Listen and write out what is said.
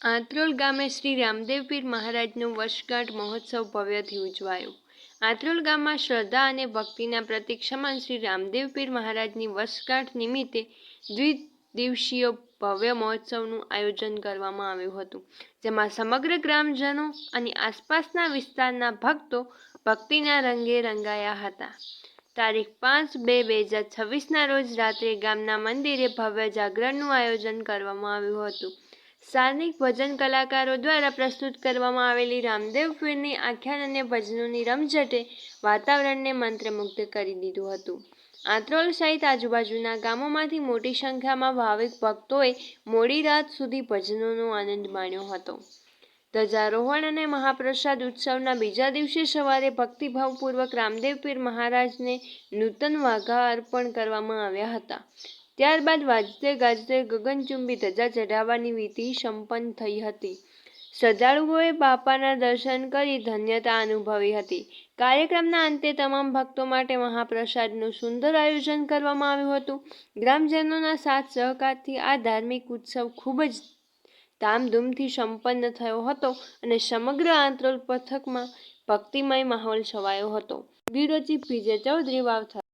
આંત્રોલ ગામે શ્રી રામદેવ પીર મહારાજનો વર્ષગાંઠ મહોત્સવ ભવ્યથી ઉજવાયો। આંત્રોલ ગામમાં શ્રદ્ધા અને ભક્તિના પ્રતીક સમાન શ્રી રામદેવ પીર મહારાજની વર્ષગાંઠ નિમિત્તે દ્વિદિવસીય ભવ્ય મહોત્સવનું આયોજન કરવામાં આવ્યું હતું, જેમાં સમગ્ર ગ્રામજનો અને આસપાસના વિસ્તારના ભક્તો ભક્તિના રંગે રંગાયા હતા। તારીખ 5/2/2026ના રોજ રાત્રે ગામના મંદિરે ભવ્ય જાગરણનું આયોજન કરવામાં આવ્યું હતું। સ્થાનિક ભજન કલાકારો દ્વારા પ્રસ્તુત કરવામાં આવેલી રામદેવ પીરની આખ્યાન અને ભજનોની રમઝટે વાતાવરણને મંત્રમુગ્ધ કરી દીધું હતું। આંત્રોલ સહિત આજુબાજુના ગામોમાંથી મોટી સંખ્યામાં ભાવિક ભક્તોએ મોડી રાત સુધી ભજનોનો આનંદ માણ્યો હતો। ધ્વજારોહણ અને મહાપ્રસાદ ઉત્સવના બીજા દિવસે સવારે ભક્તિભાવપૂર્વક રામદેવ પીર મહારાજને નૂતન વાઘા અર્પણ કરવામાં આવ્યા હતા। ત્યારબાદ વાજતે ગાજતે ગગનચુંબી ધજા ચઢાવવાની વિધિ સંપન્ન થઈ હતી। શ્રદ્ધાળુઓએ બાપાના દર્શન કરી ધન્યતા અનુભવી હતી। કાર્યક્રમના અંતે તમામ ભક્તો માટે મહાપ્રસાદનું સુંદર આયોજન કરવામાં આવ્યું હતું। ગ્રામજનોના સાથ સહકારથી આ ધાર્મિક ઉત્સવ ખૂબ જ ધામધૂમથી સંપન્ન થયો હતો અને સમગ્ર આંત્રોલ પંથકમાં ભક્તિમય માહોલ છવાયો હતો। બ્યુરો ચીફ વિજય ચૌધરી, વાવથરા।